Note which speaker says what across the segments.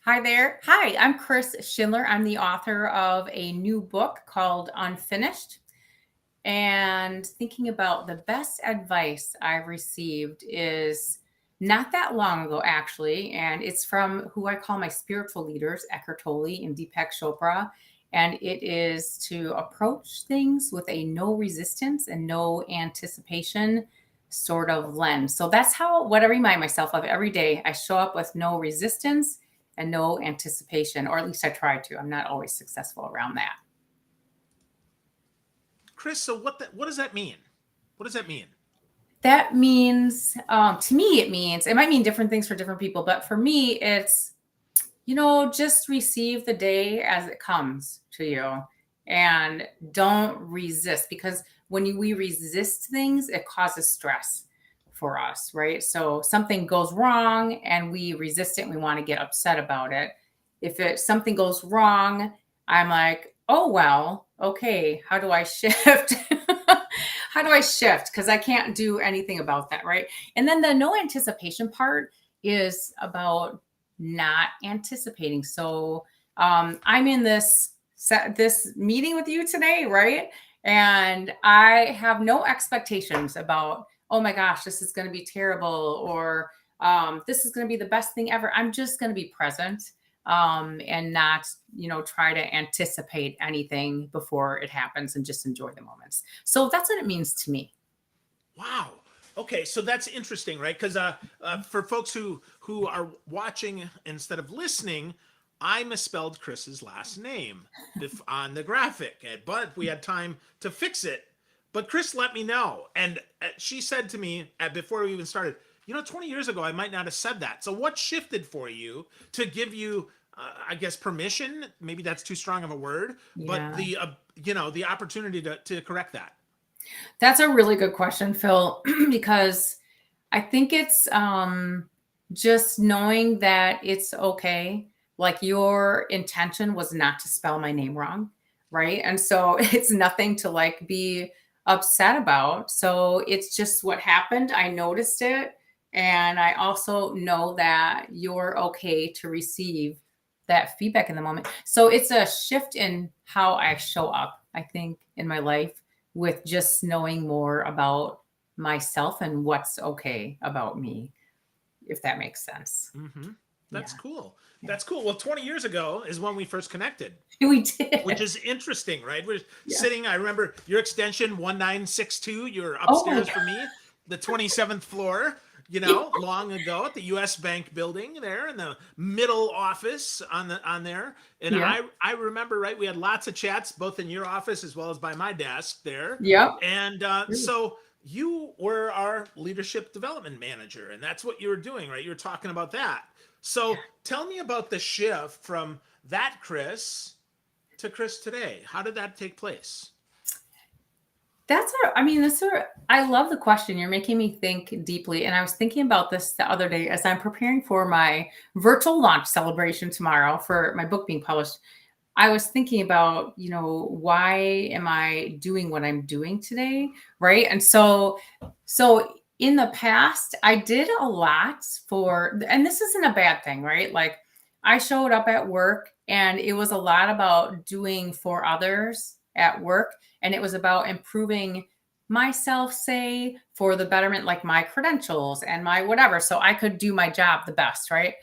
Speaker 1: Hi there. Hi, I'm Chris Schindler. I'm the author of a new book called Unfinished. And thinking about the best advice I've received is not that long ago, actually. And it's from who I call my spiritual leaders, Eckhart Tolle and Deepak Chopra. And it is to approach things with a no resistance and no anticipation sort of lens. So that's what I remind myself of every day. I show up with no resistance and no anticipation, or at least I try to. I'm not always successful around that.
Speaker 2: Chris, so what does that mean? What does that mean?
Speaker 1: That means, to me, it might mean different things for different people, but for me, it's, just receive the day as it comes to you and don't resist, because when we resist things, it causes stress for us, right? So something goes wrong and we resist it and we want to get upset about it. If something goes wrong, I'm like, oh, well, okay, how do I shift? How do I shift? Because I can't do anything about that, right? And then the no anticipation part is about not anticipating. So I'm in this meeting with you today, right? And I have no expectations about, oh my gosh, this is going to be terrible, or this is going to be the best thing ever. I'm just going to be present, and not, try to anticipate anything before it happens and just enjoy the moments. So that's what it means to me.
Speaker 2: Wow. Okay, so that's interesting, right? Because for folks who are watching instead of listening, I misspelled Chris's last name on the graphic, but we had time to fix it. But Chris let me know, and she said to me before we even started, 20 years ago I might not have said that. So what shifted for you to give you, I guess, permission? Maybe that's too strong of a word, but
Speaker 1: Yeah.
Speaker 2: the opportunity to correct that.
Speaker 1: That's a really good question, Phil, because I think it's just knowing that it's okay. Like, your intention was not to spell my name wrong, right? And so it's nothing to like be upset about. So it's just what happened. I noticed it. And I also know that you're okay to receive that feedback in the moment. So it's a shift in how I show up, I think, in my life, with just knowing more about myself and what's okay about me, if that makes sense.
Speaker 2: Mm-hmm. That's
Speaker 1: Yeah.
Speaker 2: cool.
Speaker 1: Yeah.
Speaker 2: That's cool. Well, 20 years ago is when we first connected,
Speaker 1: We
Speaker 2: which
Speaker 1: did.
Speaker 2: is interesting, right? We're
Speaker 1: Yeah.
Speaker 2: sitting, I remember your extension 1962. You're
Speaker 1: Oh my
Speaker 2: upstairs
Speaker 1: God.
Speaker 2: for me, the 27th floor,
Speaker 1: Yeah.
Speaker 2: long ago at the US Bank building there in the middle office on there. And
Speaker 1: Yeah.
Speaker 2: I remember, right, we had lots of chats both in your office as well as by my desk there.
Speaker 1: Yep.
Speaker 2: And so you were our leadership development manager, and that's what you were doing, right? You were talking about that. So tell me about the shift from that Chris to Chris today. How did that take place?
Speaker 1: I love the question. You're making me think deeply. And I was thinking about this the other day as I'm preparing for my virtual launch celebration tomorrow for my book being published. I was thinking about, why am I doing what I'm doing today? Right. And so in the past, I did a lot and this isn't a bad thing, right? Like, I showed up at work and it was a lot about doing for others at work. And it was about improving myself, say, for the betterment, like my credentials and my whatever. So I could do my job the best. Right.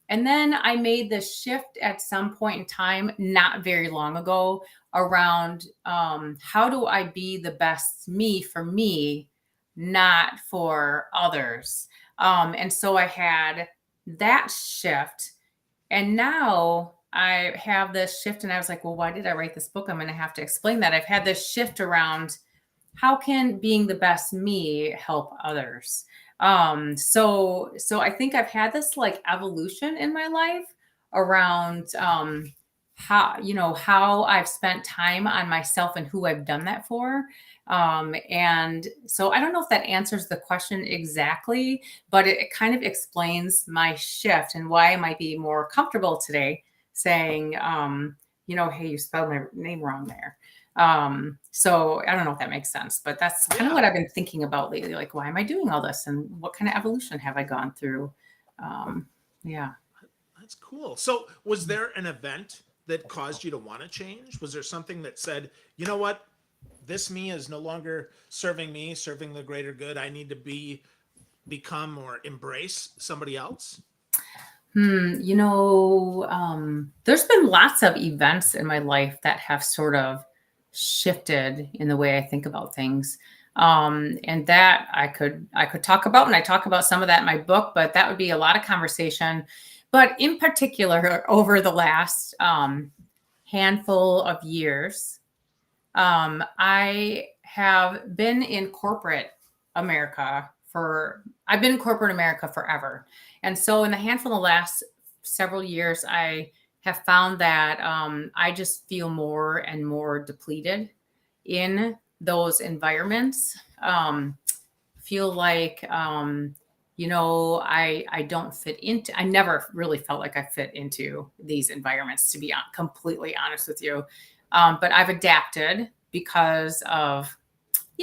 Speaker 1: And then I made this shift at some point in time, not very long ago, around how do I be the best me for me, not for others. And so I had that shift. And now I have this shift, and I was like, well, why did I write this book? I'm going to have to explain that. I've had this shift around how can being the best me help others. So I think I've had this like evolution in my life around how I've spent time on myself and who I've done that for. And so I don't know if that answers the question exactly, but it kind of explains my shift and why I might be more comfortable today saying, hey, you spelled my name wrong there. So I don't know if that makes sense, but that's kind of
Speaker 2: Yeah,
Speaker 1: what I've been thinking about lately. Like, why am I doing all this, and what kind of evolution have I gone through? Yeah.
Speaker 2: That's cool. So was there an event that caused you to want to change? Was there something that said, you know what, this me is no longer serving me, serving the greater good. I need to become or embrace somebody else?
Speaker 1: There's been lots of events in my life that have sort of shifted in the way I think about things. And that I could talk about, and I talk about some of that in my book, but that would be a lot of conversation. But in particular, over the last handful of years, I have been in corporate America I've been in corporate America forever. And so in the handful of the last several years, I have found that I just feel more and more depleted in those environments. Feel like, I don't fit into, I never really felt like I fit into these environments, to be completely honest with you. But I've adapted because of,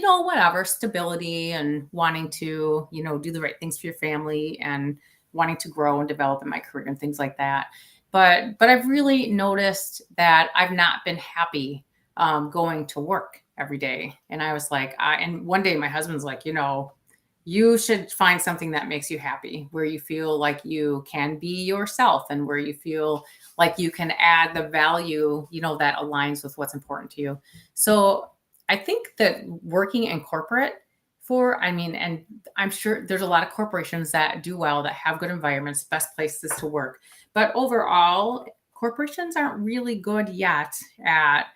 Speaker 1: whatever, stability and wanting to, do the right things for your family and wanting to grow and develop in my career and things like that. But I've really noticed that I've not been happy going to work every day. And I was like, and one day my husband's like, you should find something that makes you happy, where you feel like you can be yourself and where you feel like you can add the value, that aligns with what's important to you. So I think that working in corporate and I'm sure there's a lot of corporations that do well, that have good environments, best places to work. But overall, corporations aren't really good yet at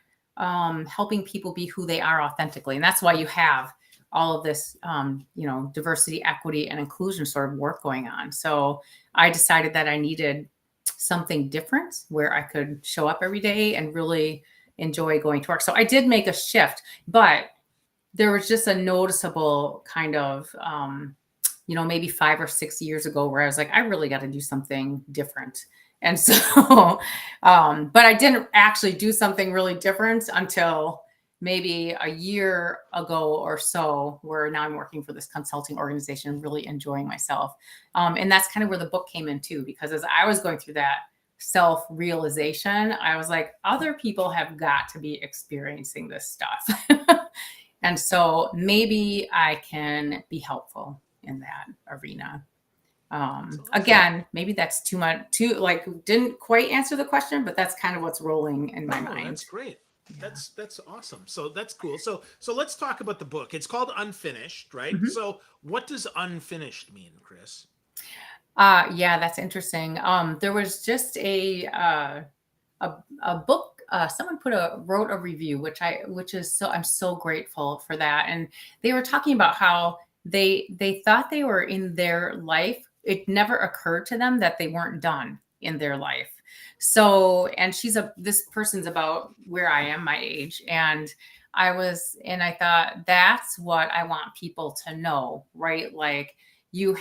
Speaker 1: helping people be who they are authentically. And that's why you have all of this, diversity, equity, and inclusion sort of work going on. So I decided that I needed something different where I could show up every day and really enjoy going to work. So I did make a shift, but there was just a noticeable kind of, maybe 5 or 6 years ago, where I was like, I really got to do something different. And so, but I didn't actually do something really different until maybe a year ago or so, where now I'm working for this consulting organization, really enjoying myself. And that's kind of where the book came in too, because as I was going through that self-realization, I was like, other people have got to be experiencing this stuff. And so maybe I can be helpful in that arena.
Speaker 2: Awesome.
Speaker 1: Again, maybe that's too much, didn't quite answer the question, but that's kind of what's rolling in my mind.
Speaker 2: That's great. Yeah. That's awesome. So that's cool. So let's talk about the book. It's called Unfinished, right? Mm-hmm. So what does unfinished mean, Chris?
Speaker 1: Yeah, that's interesting. There was just a book. Someone wrote a review, I'm so grateful for that. And they were talking about how they thought they were in their life. It never occurred to them that they weren't done in their life. So, and this person's about where I am, my age. And I thought, that's what I want people to know, right? Like, you've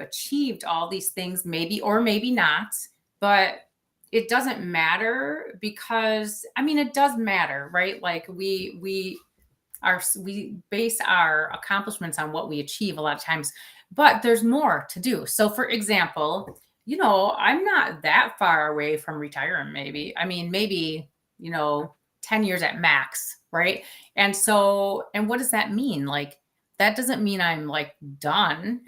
Speaker 1: achieved all these things, maybe or maybe not, but it doesn't matter, because it does matter, right? Like, we base our accomplishments on what we achieve a lot of times, but there's more to do. So for example, I'm not that far away from retiring, maybe 10 years at max, right? And what does that mean? Like, that doesn't mean I'm like done.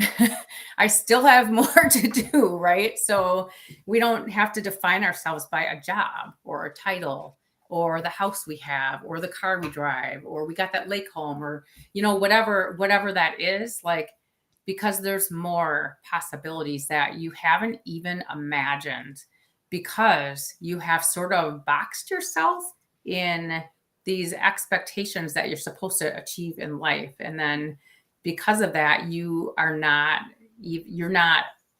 Speaker 1: I still have more to do, right? So we don't have to define ourselves by a job or a title or the house we have or the car we drive or we got that lake home or, whatever that is, like, because there's more possibilities that you haven't even imagined, because you have sort of boxed yourself in these expectations that you're supposed to achieve in life. And then because of that, you're not,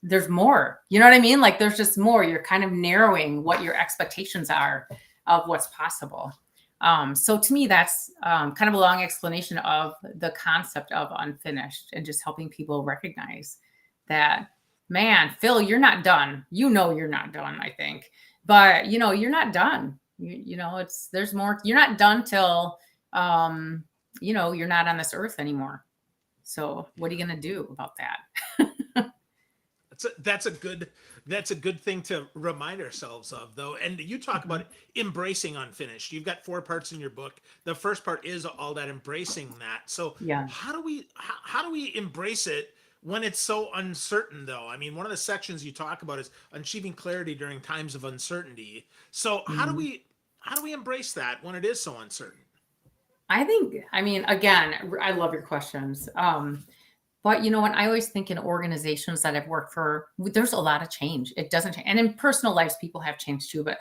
Speaker 1: there's more, you know what I mean? Like, there's just more. You're kind of narrowing what your expectations are of what's possible. So to me, that's kind of a long explanation of the concept of unfinished, and just helping people recognize that, man, Phil, you're not done. You're not done, I think. But, you're not done. There's more. You're not done till, you're not on this earth anymore. So what are you going to do about that?
Speaker 2: That's a good thing to remind ourselves of, though. And you talk
Speaker 1: Mhm.
Speaker 2: about embracing unfinished. You've got 4 parts in your book. The first part is all that embracing that. So
Speaker 1: Yeah.
Speaker 2: how do we embrace it when it's so uncertain, though? I mean, one of the sections you talk about is achieving clarity during times of uncertainty. So
Speaker 1: Mhm.
Speaker 2: how do we embrace that when it is so uncertain?
Speaker 1: I think, I mean, again, I love your questions. But you know what? I always think in organizations that I've worked for, there's a lot of change. It doesn't change. And in personal lives, people have changed too. But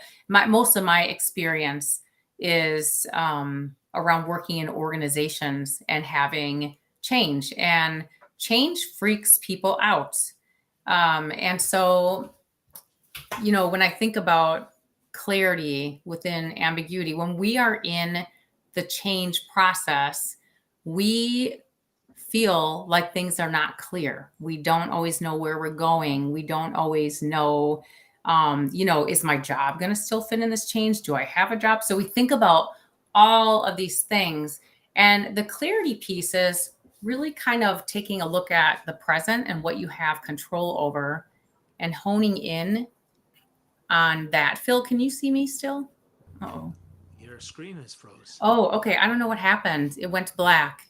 Speaker 1: most of my experience is around working in organizations and having change. And change freaks people out. And so, when I think about clarity within ambiguity, when we are in the change process, we feel like things are not clear. We don't always know where we're going. We don't always know, is my job going to still fit in this change? Do I have a job? So we think about all of these things. And the clarity piece is really kind of taking a look at the present and what you have control over and honing in on that. Phil, can you see me still? Oh.
Speaker 2: Your screen is froze.
Speaker 1: Oh, okay. I don't know what happened. It went black.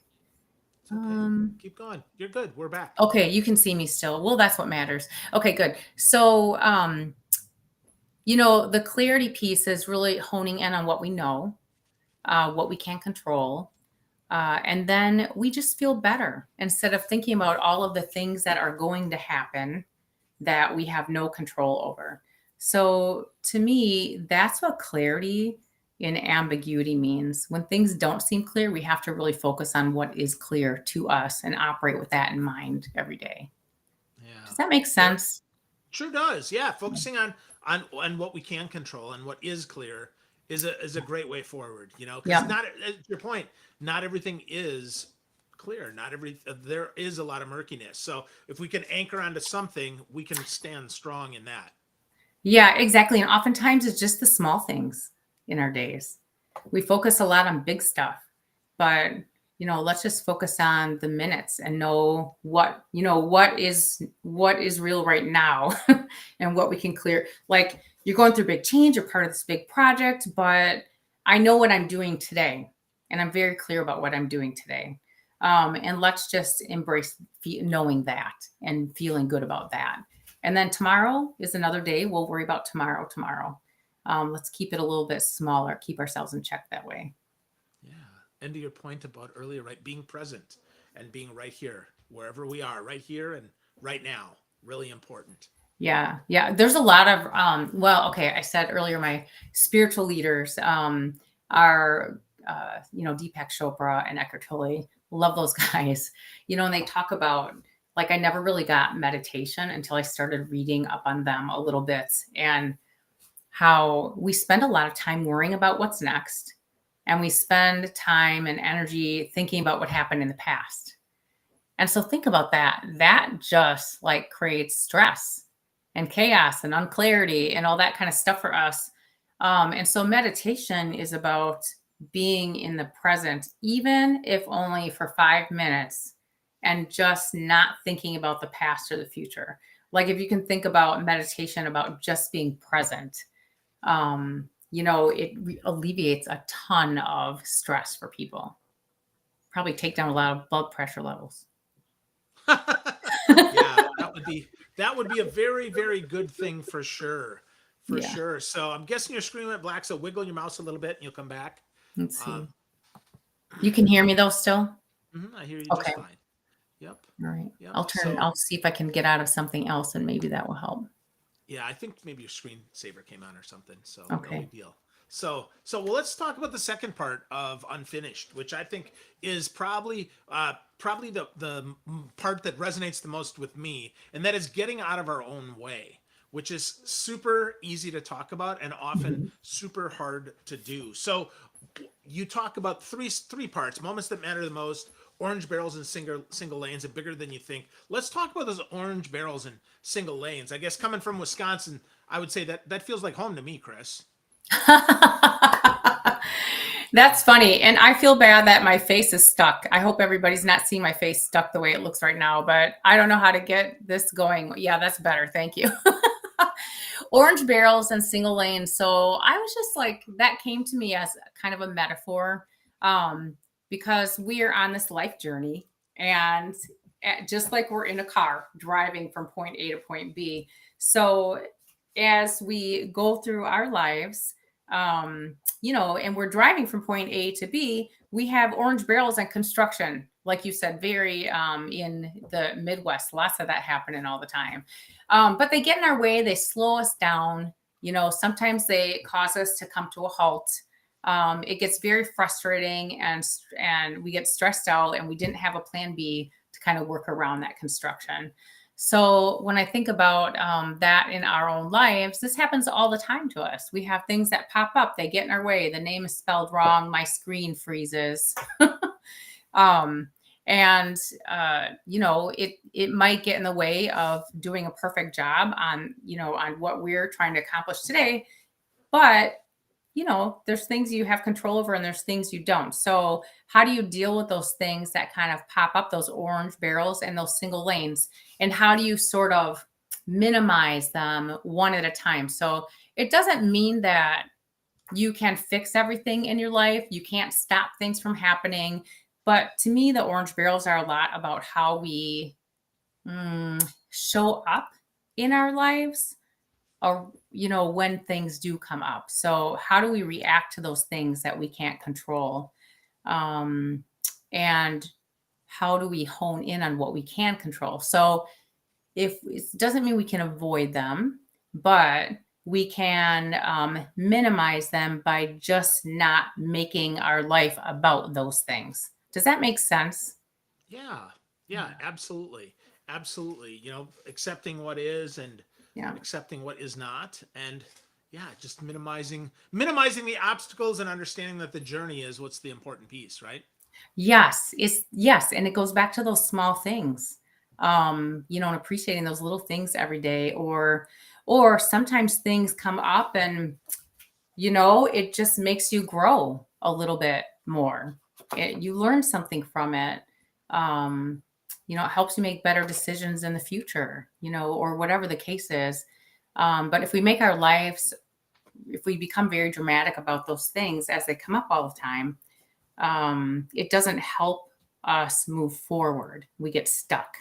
Speaker 2: It's okay.
Speaker 1: Um,
Speaker 2: Keep going. You're good. We're back.
Speaker 1: okay, you can see me still. Well, that's what matters. Okay, good. So, the clarity piece is really honing in on what we know, what we can control, and then we just feel better instead of thinking about all of the things that are going to happen that we have no control over. So to me, that's what clarity in ambiguity means. When things don't seem clear, we have to really focus on what is clear to us and operate with that in mind every day.
Speaker 2: Yeah.
Speaker 1: Does that make
Speaker 2: Very
Speaker 1: sense?
Speaker 2: Sure does. Yeah, focusing on what we can control and what is clear is a great way forward. Because
Speaker 1: Yeah.
Speaker 2: not your point, not everything is clear. Not every there is a lot of murkiness. So if we can anchor onto something, we can stand strong in that.
Speaker 1: Yeah, exactly. And oftentimes it's just the small things in our days. We focus a lot on big stuff, but let's just focus on the minutes and know what is real right now and what we can clear. Like you're going through big change, you're part of this big project, but I know what I'm doing today and I'm very clear about what I'm doing today. And let's just embrace knowing that and feeling good about that. And then tomorrow is another day. We'll worry about tomorrow. Let's keep it a little bit smaller, keep ourselves in check that way.
Speaker 2: Yeah. And to your point about earlier, right, being present and being right here, wherever we are, right here and right now, really important.
Speaker 1: Yeah. Yeah. There's a lot of, well, okay. I said earlier, my spiritual leaders are, Deepak Chopra and Eckhart Tolle. Love those guys. And they talk about, like, I never really got meditation until I started reading up on them a little bit and how we spend a lot of time worrying about what's next. And we spend time and energy thinking about what happened in the past. And so think about that. That just like creates stress and chaos and unclarity and all that kind of stuff for us. And so meditation is about being in the present, even if only for 5 minutes, and just not thinking about the past or the future. Like if you can think about meditation about just being present, it alleviates a ton of stress for people. Probably take down a lot of blood pressure levels.
Speaker 2: Yeah, that would be a very, very good thing for sure. For
Speaker 1: Yeah.
Speaker 2: sure. So I'm guessing your screen went black, so wiggle your mouse a little bit and you'll come back.
Speaker 1: Let's see.
Speaker 2: Um,
Speaker 1: You can hear me though still?
Speaker 2: I hear you
Speaker 1: Okay.
Speaker 2: just fine. Yep.
Speaker 1: All right.
Speaker 2: Yep.
Speaker 1: I'll see if I can get out of something else and maybe that will help.
Speaker 2: Yeah, I think maybe your screensaver came on or something. So no
Speaker 1: Okay.
Speaker 2: big deal. So let's talk about the second part of unfinished, which I think is probably the part that resonates the most with me, and that is getting out of our own way, which is super easy to talk about and often
Speaker 1: Mhm.
Speaker 2: super hard to do. So you talk about three parts: moments that matter the most, orange barrels and single lanes, and bigger than you think. Let's talk about those orange barrels and single lanes. I guess coming from Wisconsin, I would say that feels like home to me, Chris.
Speaker 1: That's funny. And I feel bad that my face is stuck. I hope everybody's not seeing my face stuck the way it looks right now, but I don't know how to get this going. Yeah, that's better. Thank you. Orange barrels and single lanes. So I was just like, that came to me as kind of a metaphor, um, because we are on this life journey, and just like we're in a car driving from point A to point B. So as we go through our lives, and we're driving from point A to B, we have orange barrels and construction, like you said, very in the Midwest, lots of that happening all the time. But they get in our way, they slow us down. Sometimes they cause us to come to a halt. It gets very frustrating, and we get stressed out, and we didn't have a plan B to kind of work around that construction. So when I think about that in our own lives, this happens all the time to us. We have things that pop up, they get in our way. The name is spelled wrong. My screen freezes. um, and it might get in the way of doing a perfect job on what we're trying to accomplish today. But there's things you have control over and there's things you don't. So how do you deal with those things that kind of pop up, those orange barrels and those single lanes? And how do you sort of minimize them one at a time? So it doesn't mean that you can fix everything in your life. You can't stop things from happening. But to me, the orange barrels are a lot about how we show up in our lives, or when things do come up. So how do we react to those things that we can't control, and how do we hone in on what we can control? So if it doesn't mean we can avoid them, but we can minimize them by just not making our life about those things. Does that make sense?
Speaker 2: Yeah, yeah, absolutely, absolutely. Accepting what is and
Speaker 1: Yeah.
Speaker 2: accepting what is not, and yeah, just minimizing the obstacles and understanding that the journey is what's the important piece, right?
Speaker 1: Yes, and it goes back to those small things, and appreciating those little things every day, or sometimes things come up, and it just makes you grow a little bit more. You learn something from it. Um, it helps you make better decisions in the future, or whatever the case is. But if we become very dramatic about those things as they come up all the time, it doesn't help us move forward. We get stuck.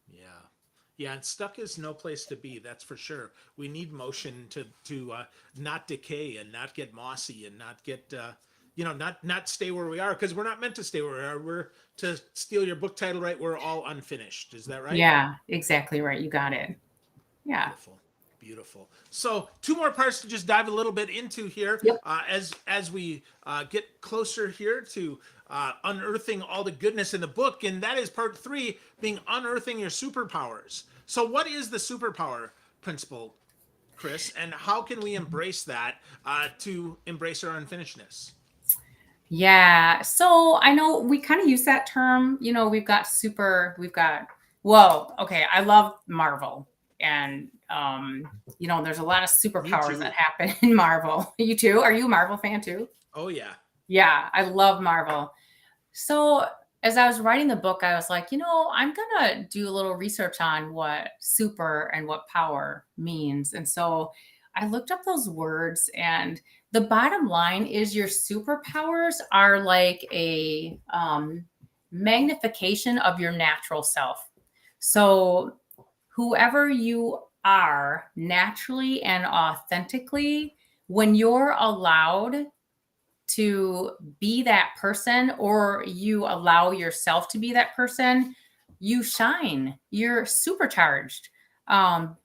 Speaker 2: Yeah. Yeah, and stuck is no place to be. That's for sure. We need motion to not decay and not get mossy and not get not stay where we are, because we're not meant to stay where we are. We're, to steal your book title, right? We're all unfinished. Is that right?
Speaker 1: Yeah, exactly right. You got it. Yeah.
Speaker 2: Beautiful, beautiful. So two more parts to just dive a little bit into here,
Speaker 1: Yep.
Speaker 2: as we get closer here to unearthing all the goodness in the book, and that is part 3, being unearthing your superpowers. So what is the superpower principle, Chris, and how can we embrace that to embrace our unfinishedness?
Speaker 1: Yeah. So I know we kind of use that term. Whoa. Okay. I love Marvel. And, there's a lot of
Speaker 2: Me
Speaker 1: superpowers that
Speaker 2: too.
Speaker 1: happen in Marvel. You too? Are you a Marvel fan too?
Speaker 2: Oh yeah.
Speaker 1: Yeah. I love Marvel. So as I was writing the book, I was like, I'm going to do a little research on what super and what power means. And so I looked up those words, and the bottom line is your superpowers are like a magnification of your natural self. So whoever you are naturally and authentically, when you're allowed to be that person, or you allow yourself to be that person, you shine. You're supercharged, um,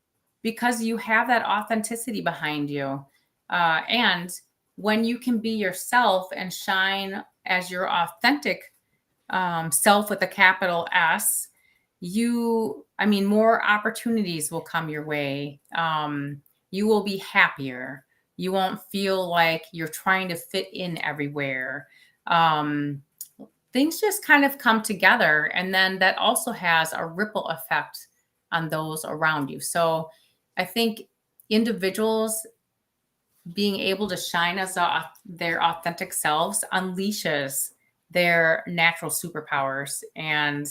Speaker 1: because you have that authenticity behind you. And when you can be yourself and shine as your authentic self with a capital S, more opportunities will come your way. You will be happier. You won't feel like you're trying to fit in everywhere. Um, Things just kind of come together. And then that also has a ripple effect on those around you. So I think individuals being able to shine as their authentic selves unleashes their natural superpowers and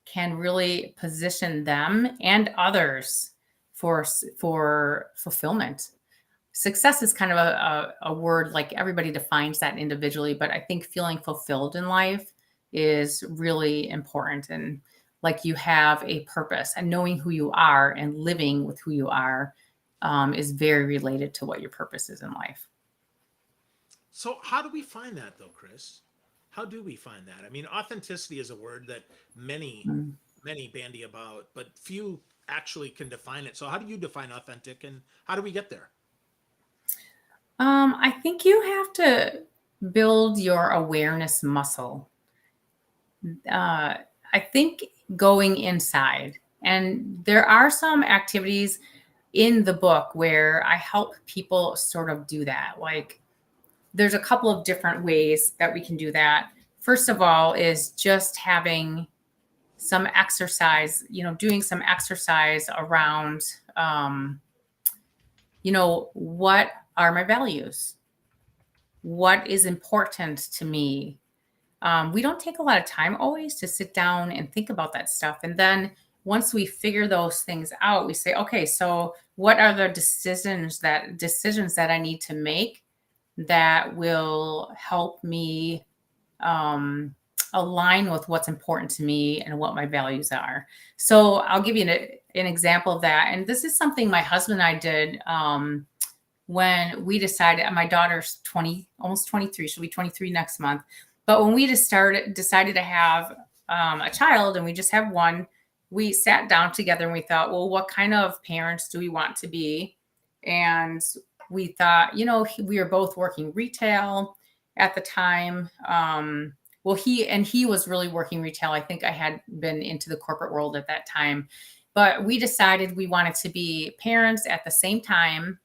Speaker 1: can really position them and others for fulfillment. Success is kind of a word, like everybody defines that individually, but I think feeling fulfilled in life is really important. And like you have a purpose, and knowing who you are and living with who you are is very related to what your purpose is in life.
Speaker 2: So how do we find that though, Chris? How do we find that? I mean, authenticity is a word that
Speaker 1: Mm.
Speaker 2: many bandy about, but few actually can define it. So how do you define authentic, and how do we get there?
Speaker 1: I think you have to build your awareness muscle. uh, I think going inside, and there are some activities in the book where I help people sort of do that. Like there's a couple of different ways that we can do that. First of all, is just having some exercise, doing some exercise around, what are my values? What is important to me? We don't take a lot of time always to sit down and think about that stuff. And then once we figure those things out, we say, okay, so what are the decisions that I need to make that will help me um, align with what's important to me and what my values are. So I'll give you an example of that. And this is something my husband and I did when we decided. My daughter's 20, almost 23. She'll be 23 next month. But when we decided to have a child, and we just have one, we sat down together and we thought, well, what kind of parents do we want to be? And we thought, we were both working retail at the time. Well, he was really working retail. I think I had been into the corporate world at that time. But we decided we wanted to be parents at the same time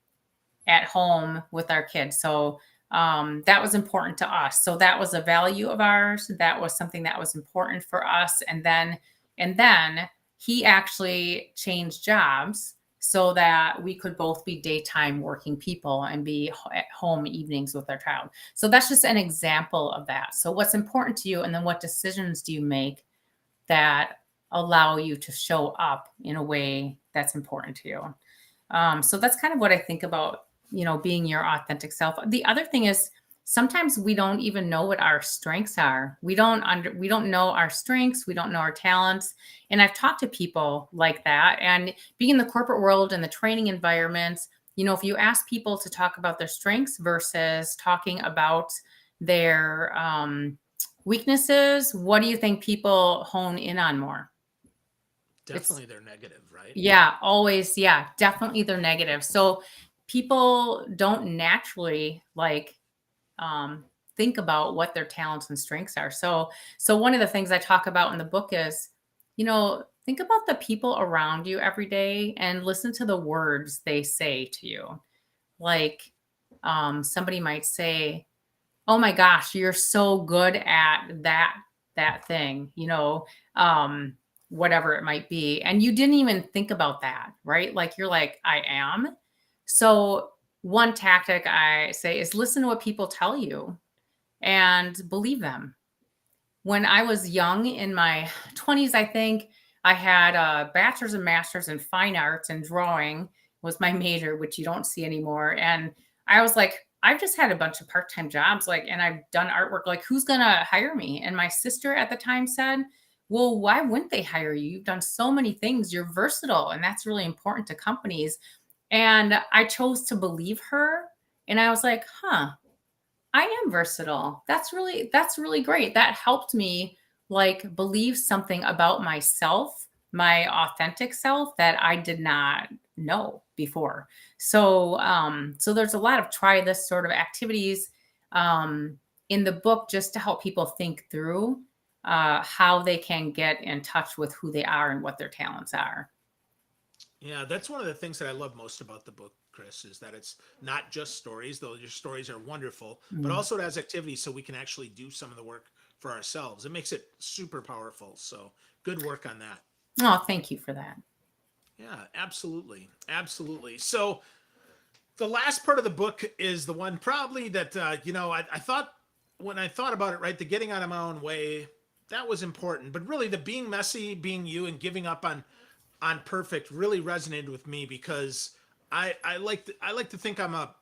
Speaker 1: at home with our kids. So that was important to us. So that was a value of ours. That was something that was important for us. And then he actually changed jobs so that we could both be daytime working people and be at home evenings with our child. So that's just an example of that. So what's important to you, and then what decisions do you make that allow you to show up in a way that's important to you? So that's kind of what I think about, being your authentic self. The other thing is sometimes we don't even know what our strengths are. We don't know our strengths. We don't know our talents. And I've talked to people like that. And being in the corporate world and the training environments, if you ask people to talk about their strengths versus talking about their weaknesses, what do you think people hone in on more? It's
Speaker 2: Definitely they're negative, right?
Speaker 1: Yeah, always. Yeah, definitely they're negative. So people don't naturally um, think about what their talents and strengths are. So one of the things I talk about in the book is, think about the people around you every day and listen to the words they say to you. Like somebody might say, "Oh my gosh, you're so good at that thing," whatever it might be. And you didn't even think about that, right? Like you're like, "I am." So one tactic I say is listen to what people tell you and believe them. When I was young in my 20s, I think I had a bachelor's and master's in fine arts, and drawing was my major, which you don't see anymore. And I was like, I've just had a bunch of part-time jobs, and I've done artwork. Like, who's gonna hire me? And my sister at the time said, well, why wouldn't they hire you? You've done so many things. You're versatile, and that's really important to companies. And I chose to believe her. And I was like, huh, I am versatile. That's really great. That helped me believe something about myself, my authentic self that I did not know before. So there's a lot of try this sort of activities um in the book just to help people think through how they can get in touch with who they are and what their talents are.
Speaker 2: Yeah, that's one of the things that I love most about the book, Chris, is that it's not just stories, though your stories are wonderful, but
Speaker 1: Mm.
Speaker 2: also it has activities so we can actually do some of the work for ourselves. It makes it super powerful. So good work on that.
Speaker 1: Oh, thank you for that.
Speaker 2: Yeah, absolutely. Absolutely. So The last part of the book is the one probably that I thought when I thought about it, right, the getting out of my own way, that was important, but really the being messy, being you, and giving up on perfect really resonated with me because I like to think I'm a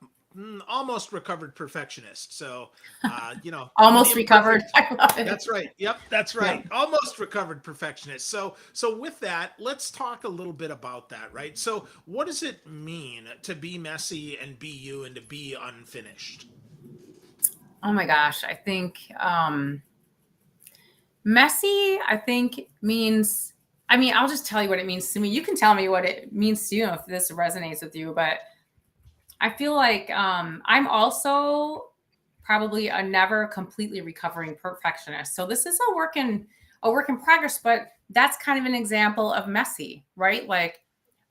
Speaker 2: almost recovered perfectionist. So I'm an
Speaker 1: Almost recovered.
Speaker 2: imperfect.
Speaker 1: I love it.
Speaker 2: That's right. Yep, that's
Speaker 1: Yeah.
Speaker 2: right. Almost recovered perfectionist. So with that, let's talk a little bit about that, right? So what does it mean to be messy and be you and to be unfinished?
Speaker 1: Oh my gosh. I think messy, I think means, I mean, I'll just tell you what it means to me. You can tell me what it means to you if this resonates with you, but I feel like I'm also probably a never completely recovering perfectionist. So this is a work in progress, but that's kind of an example of messy, right? Like,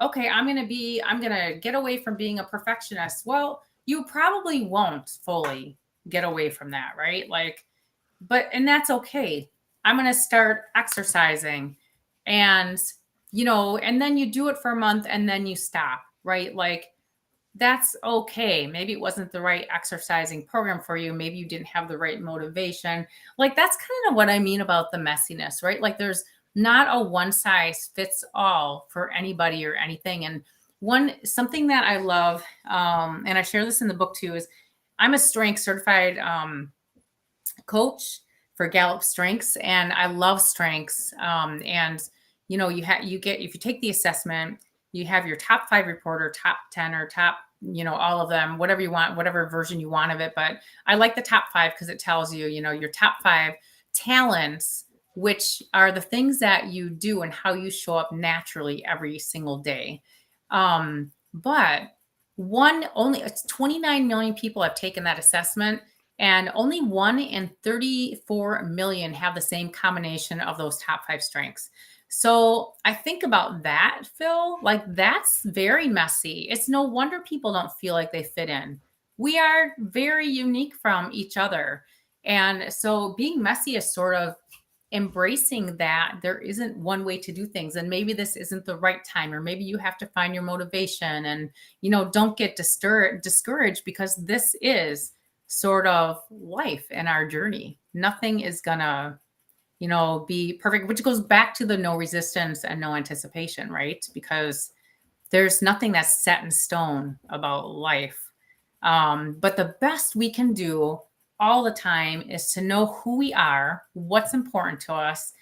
Speaker 1: okay, I'm gonna get away from being a perfectionist. Well, you probably won't fully get away from that, right? Like, and that's okay. I'm going to start exercising and, and then you do it for a month and then you stop, right? Like, that's okay. Maybe it wasn't the right exercising program for you. Maybe you didn't have the right motivation. Like, that's kind of what I mean about the messiness, right? Like, there's not a one size fits all for anybody or anything. And something that I love, and I share this in the book too, is I'm a strength certified coach for Gallup Strengths, and I love strengths. And you get, if you take the assessment, you have your top 5 report or top 10 or top, all of them, whatever you want, whatever version you want of it. But I like the top 5 because it tells you, your top 5 talents, which are the things that you do and how you show up naturally every single day. But it's 29 million people have taken that assessment, and only 1 in 34 million have the same combination of those top 5 strengths. So I think about that, Phil, like that's very messy. It's no wonder people don't feel like they fit in. We are very unique from each other. And so being messy is sort of embracing that there isn't one way to do things. And maybe this isn't the right time, or maybe you have to find your motivation, and, don't get discouraged, because this is sort of life and our journey. Nothing is gonna, be perfect, which goes back to the no resistance and no anticipation, right? Because there's nothing that's set in stone about life. But the best we can do all the time is to know who we are, what's important to us,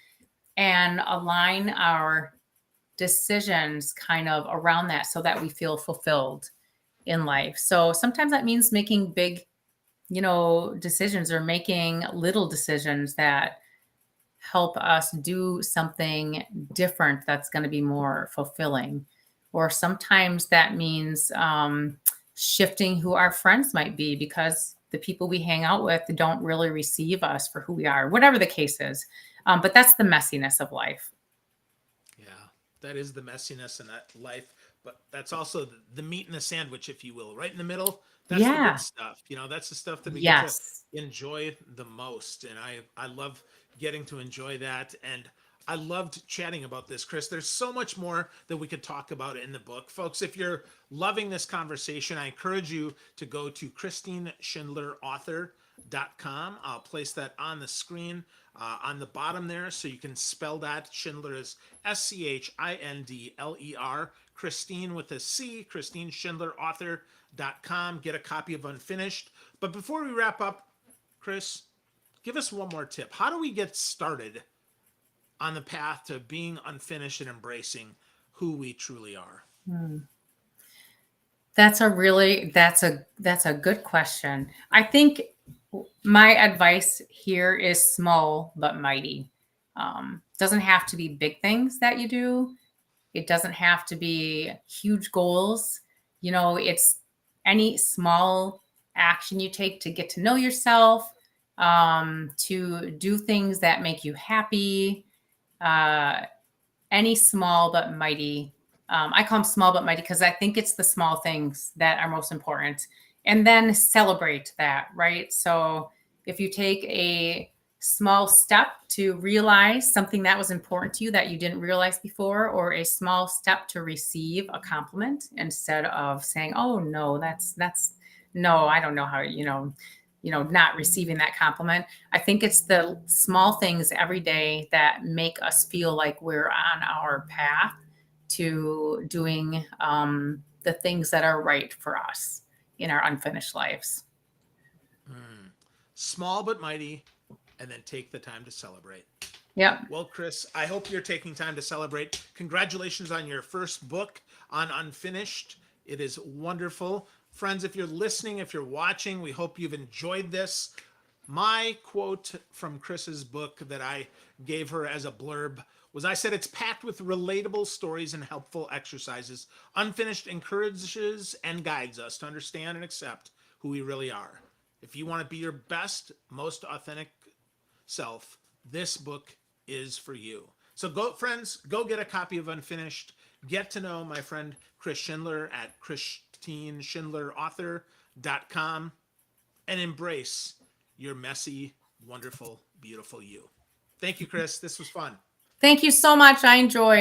Speaker 1: and align our decisions kind of around that so that we feel fulfilled in life. So sometimes that means making big, decisions, or making little decisions that help us do something different that's going to be more fulfilling. Or sometimes that means shifting who our friends might be, because the people we hang out with don't really receive us for who we are, whatever the case is. But that's the messiness of life.
Speaker 2: Yeah, that is the messiness in that life, but that's also the meat in the sandwich, if you will, right in the middle. That's the good
Speaker 1: Yeah.
Speaker 2: stuff. That's the stuff that we get to
Speaker 1: Yes.
Speaker 2: enjoy the most, and I love getting to enjoy that. And I loved chatting about this, Chris. There's so much more that we could talk about in the book, folks. If you're loving this conversation, I encourage you to go to ChristineSchindlerAuthor.com. I'll place that on the screen on the bottom there, so you can spell that. Schindler is Schindler. Christine with a C. ChristineSchindlerAuthor.com. Get a copy of Unfinished. But before we wrap up, Chris, give us one more tip. How do we get started on the path to being unfinished and embracing who we truly are?
Speaker 1: That's a good question. I think my advice here is small but mighty. Doesn't have to be big things that you do. It doesn't have to be huge goals. It's any small action you take to get to know yourself, to do things that make you happy. Any small but mighty. I call them small but mighty because I think it's the small things that are most important. And then celebrate that, right? So if you take a small step to realize something that was important to you that you didn't realize before, or a small step to receive a compliment instead of saying, "Oh no, that's no, I don't know how, not receiving that compliment." I think it's the small things every day that make us feel like we're on our path to doing the things that are right for us in our unfinished lives.
Speaker 2: Small but mighty, and then take the time to celebrate.
Speaker 1: Yep.
Speaker 2: Well, Chris, I hope you're taking time to celebrate. Congratulations on your first book on Unfinished. It is wonderful. Friends, if you're listening, if you're watching, we hope you've enjoyed this. My quote from Chris's book that I gave her as a blurb was, I said, it's packed with relatable stories and helpful exercises. Unfinished encourages and guides us to understand and accept who we really are. If you want to be your best, most authentic self, this book is for you. So go, friends, go get a copy of Unfinished. Get to know my friend Chris Schindler at ChristineSchindlerAuthor.com and embrace your messy, wonderful, beautiful you. Thank you, Chris. This was fun.
Speaker 1: Thank you so much. I enjoyed.